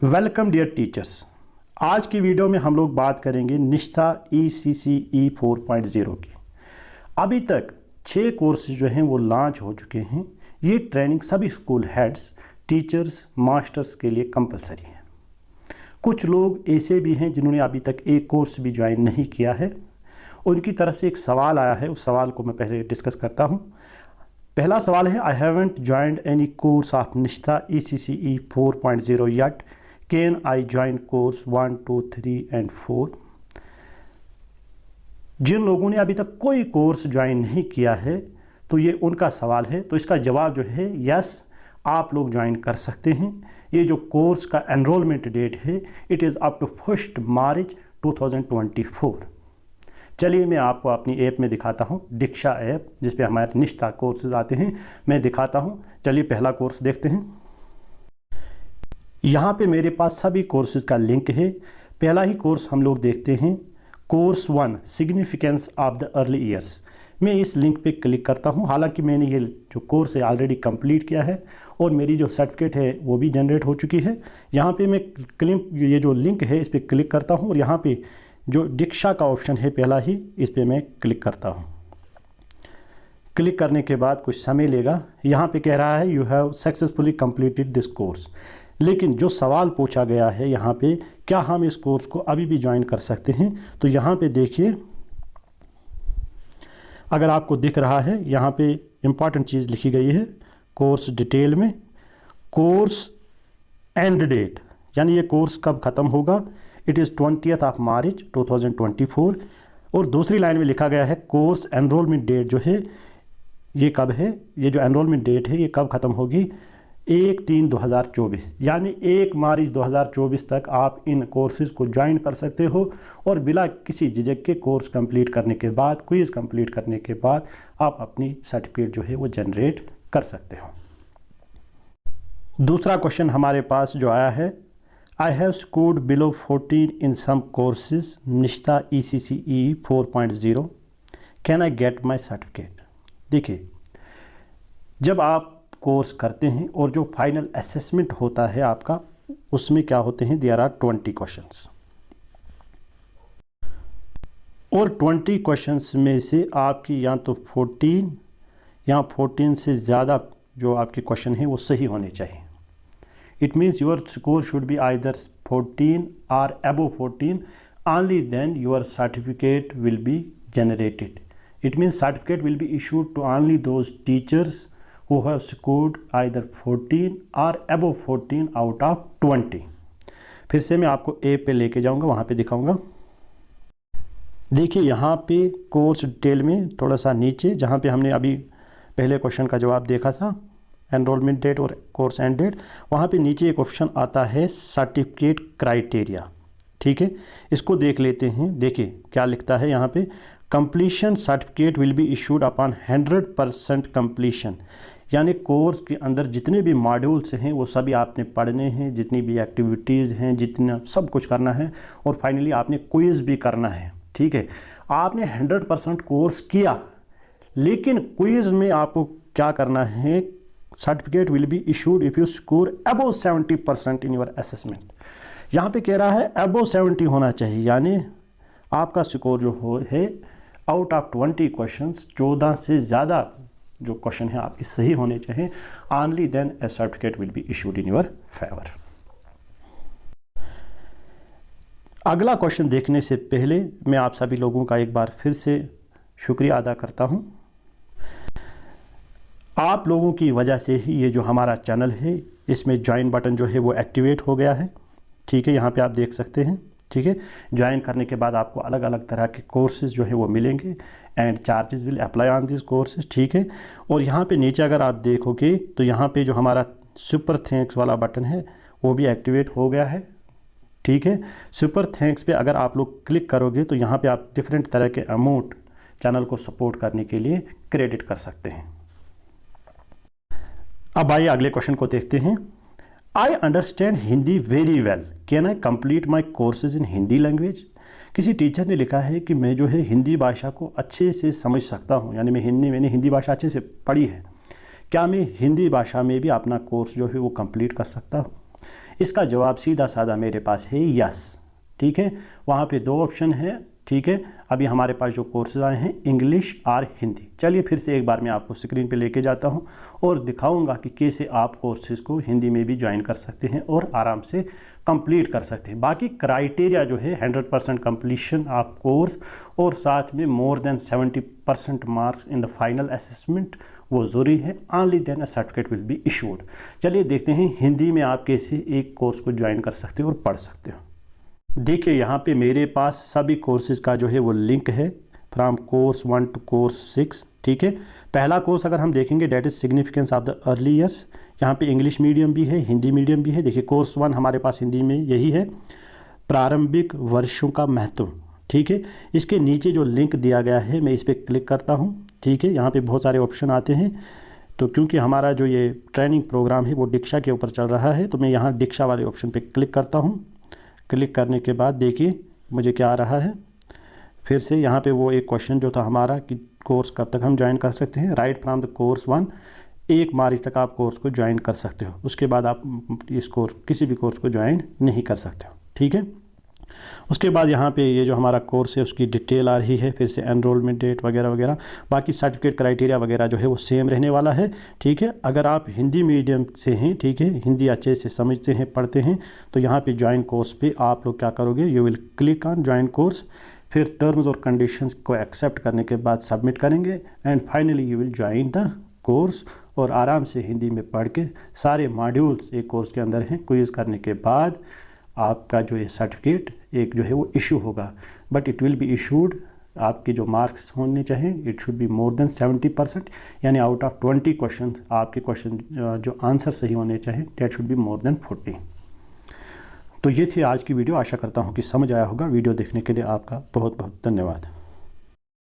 Welcome dear teachers. आज की video में हम लोग बात करेंगे निष्ठा ECCE 4.0 की। अभी तक 6 कोर्सेज जो हैं वो लॉन्च हो चुके हैं। ये ट्रेनिंग सभी स्कूल हेड्स, टीचर्स, मास्टर्स के लिए कंपलसरी है। कुछ लोग ऐसे भी हैं जिन्होंने अभी तक एक कोर्स भी ज्वाइन नहीं किया है। उनकी तरफ से एक सवाल आया है, उस सवाल को मैं पहले डिस्कस करता हूँ। पहला सवाल है, I haven't joined any course of निष्ठा ECCE 4.0 yet. Can I join course 1, 2, 3 and 4? जिन लोगों ने अभी तक कोई कोर्स ज्वाइन नहीं किया है तो ये उनका सवाल है। तो इसका जवाब जो है यस, आप लोग ज्वाइन कर सकते हैं। ये जो कोर्स का एनरोलमेंट डेट है इट इज़ अप टू 1 मार्च 2024। चलिए मैं आपको अपनी ऐप में दिखाता हूँ, दीक्षा ऐप जिस पे हमारे निष्ठा कोर्सेज आते हैं, मैं दिखाता हूँ। चलिए पहला कोर्स देखते हैं। यहाँ पे मेरे पास सभी कोर्सेज का लिंक है। पहला ही कोर्स हम लोग देखते हैं, course 1 significance of the early years. मैं इस लिंक पे क्लिक करता हूँ। हालांकि मैंने ये जो कोर्स है ऑलरेडी कंप्लीट किया है और मेरी जो सर्टिफिकेट है वो भी जनरेट हो चुकी है। यहाँ पे मैं ये जो लिंक है इस पर क्लिक करता हूँ और यहाँ पे जो दीक्षा का ऑप्शन है पहला ही, इस पर मैं क्लिक करता हूँ। क्लिक करने के बाद कुछ समय लेगा। यहाँ पे कह रहा है you have successfully completed this course. लेकिन जो सवाल पूछा गया है यहाँ पे, क्या हम इस कोर्स को अभी भी ज्वाइन कर सकते हैं? तो यहाँ पे देखिए, अगर आपको दिख रहा है यहाँ पे इम्पॉर्टेंट चीज़ लिखी गई है कोर्स डिटेल में, कोर्स एंड डेट, यानी ये कोर्स कब ख़त्म होगा, इट इज़ 20 मार्च 2024। और दूसरी लाइन में लिखा गया है कोर्स एनरोलमेंट डेट जो है ये कब है, ये जो एनरोलमेंट डेट है ये कब ख़त्म होगी, 1/3/2024, यानी 1 मार्च 2024 तक आप इन कोर्सेज़ को ज्वाइन कर सकते हो और बिना किसी झिझक के कोर्स कंप्लीट करने के बाद, क्विज़ कंप्लीट करने के बाद आप अपनी सर्टिफिकेट जो है वो जनरेट कर सकते हो। दूसरा क्वेश्चन हमारे पास जो आया है, I have scored below 14 in some courses Nishtha ECCE 4.0, can I get my certificate. देखिए, जब आप कोर्स करते हैं और जो फाइनल असेसमेंट होता है आपका, उसमें क्या होते हैं, देयर आर 20 क्वेश्चंस और 20 क्वेश्चंस में से आपकी या तो 14 या 14 से ज़्यादा जो आपके क्वेश्चन हैं वो सही होने चाहिए। It means your score should be either 14 और above 14, only then your certificate will be generated. It means certificate will be issued to only those teachers who have scored either 14 or above 14 out of 20। फिर से मैं आपको app पे लेके जाऊंगा, वहाँ पे दिखाऊंगा। देखिए यहाँ पे कोर्स डिटेल में थोड़ा सा नीचे, जहाँ पे हमने अभी पहले क्वेश्चन का जवाब देखा था, एनरोलमेंट डेट और कोर्स एंड डेट, वहाँ पे नीचे एक ऑप्शन आता है सर्टिफिकेट क्राइटेरिया। ठीक है, इसको देख लेते हैं। देखिए क्या लिखता है यहाँ पे, completion certificate will be issued upon 100% completion, यानी कोर्स के अंदर जितने भी मॉड्यूल्स हैं वो सभी आपने पढ़ने हैं, जितनी भी एक्टिविटीज़ हैं, जितना सब कुछ करना है और फाइनली आपने क्विज़ भी करना है। ठीक है, आपने 100% कोर्स किया, लेकिन क्विज़ में आपको क्या करना है, certificate will be issued if you score above 70% in your assessment. यहाँ पे कह रहा है अबव 70 होना चाहिए, यानी आपका स्कोर जो है आउट ऑफ 20 क्वेश्चंस 14 से ज़्यादा जो क्वेश्चन है आपके सही होने चाहिए। Only then a certificate will be issued in your favour. अगला क्वेश्चन देखने से पहले मैं आप सभी लोगों का एक बार फिर से शुक्रिया अदा करता हूं। आप लोगों की वजह से ही ये जो हमारा चैनल है इसमें ज्वाइन बटन जो है वो एक्टिवेट हो गया है। ठीक है, यहाँ पे आप देख सकते हैं। ठीक है, ज्वाइन करने के बाद आपको अलग अलग तरह के कोर्सेज जो है वो मिलेंगे and charges will apply on this courses. ठीक है, और यहाँ पे नीचे अगर आप देखोगे तो यहाँ पे जो हमारा सुपर थैंक्स वाला बटन है वो भी एक्टिवेट हो गया है। ठीक है, सुपर थैंक्स पे अगर आप लोग क्लिक करोगे तो यहाँ पे आप डिफरेंट तरह के अमाउंट चैनल को सपोर्ट करने के लिए क्रेडिट कर सकते हैं। अब आइए अगले क्वेश्चन को देखते हैं। I understand Hindi very well, can I complete my courses in Hindi language. किसी टीचर ने लिखा है कि मैं जो है हिंदी भाषा को अच्छे से समझ सकता हूँ, यानी मैंने हिंदी भाषा अच्छे से पढ़ी है, क्या मैं हिंदी भाषा में भी अपना कोर्स जो है वो कंप्लीट कर सकता हूँ? इसका जवाब सीधा साधा मेरे पास है यस। ठीक है, वहाँ पे 2 ऑप्शन है। ठीक है, अभी हमारे पास जो कोर्सेज आए हैं इंग्लिश और हिंदी। चलिए फिर से एक बार मैं आपको स्क्रीन पे लेके जाता हूँ और दिखाऊंगा कि कैसे आप कोर्सेज को हिंदी में भी ज्वाइन कर सकते हैं और आराम से कंप्लीट कर सकते हैं। बाकी क्राइटेरिया जो है 100% कंप्लीशन ऑफ कोर्स और साथ में more than 70% marks in the final assessment वो ज़रूरी है। Only then a certificate will be issued. चलिए देखते हैं हिंदी में आप कैसे एक कोर्स को ज्वाइन कर सकते हो और पढ़ सकते हो। देखिए यहाँ पे मेरे पास सभी कोर्सेज़ का जो है वो लिंक है फ्रॉम कोर्स 1 टू कोर्स 6। ठीक है, पहला कोर्स अगर हम देखेंगे that is significance of the early years. यहाँ पे इंग्लिश मीडियम भी है, हिंदी मीडियम भी है। देखिए कोर्स 1 हमारे पास हिंदी में यही है, प्रारंभिक वर्षों का महत्व। ठीक है, इसके नीचे जो लिंक दिया गया है मैं इस पर क्लिक करता हूँ। ठीक है, यहाँ पे बहुत सारे ऑप्शन आते हैं, तो क्योंकि हमारा जो ये ट्रेनिंग प्रोग्राम है वो दीक्षा के ऊपर चल रहा है तो मैं यहाँ दीक्षा वाले ऑप्शन पे क्लिक करता हूँ। क्लिक करने के बाद देखिए मुझे क्या आ रहा है, फिर से यहाँ पे वो एक क्वेश्चन जो था हमारा कि कोर्स कब तक हम ज्वाइन कर सकते हैं। राइट फ्रॉम द कोर्स 1, 1 मार्च तक आप कोर्स को ज्वाइन कर सकते हो। उसके बाद आप इस कोर्स किसी भी कोर्स को ज्वाइन नहीं कर सकते हो। ठीक है, उसके बाद यहाँ पे ये जो हमारा कोर्स है उसकी डिटेल आ रही है, फिर से एनरोलमेंट डेट वगैरह वगैरह। बाकी सर्टिफिकेट क्राइटेरिया वगैरह जो है वो सेम रहने वाला है। ठीक है, अगर आप हिंदी मीडियम से हैं, ठीक है, हिंदी अच्छे से समझते हैं, पढ़ते हैं, तो यहाँ पे ज्वाइन कोर्स पे आप लोग क्या करोगे, you will click on join course, फिर टर्म्स और कंडीशंस को एक्सेप्ट करने के बाद सबमिट करेंगे and finally you will join the course और आराम से हिंदी में पढ़ के सारे मॉड्यूल्स एक कोर्स के अंदर हैं क्विज़ करने के बाद आपका जो ये सर्टिफिकेट एक जो है वो इशू होगा। But it will be issued, आपके जो मार्क्स होने चाहिए it should be more than 70%, यानी आउट ऑफ 20 क्वेश्चन आपके क्वेश्चन जो आंसर सही होने चाहिए that should be more than 40। तो ये थी आज की वीडियो। आशा करता हूँ कि समझ आया होगा। वीडियो देखने के लिए आपका बहुत बहुत धन्यवाद।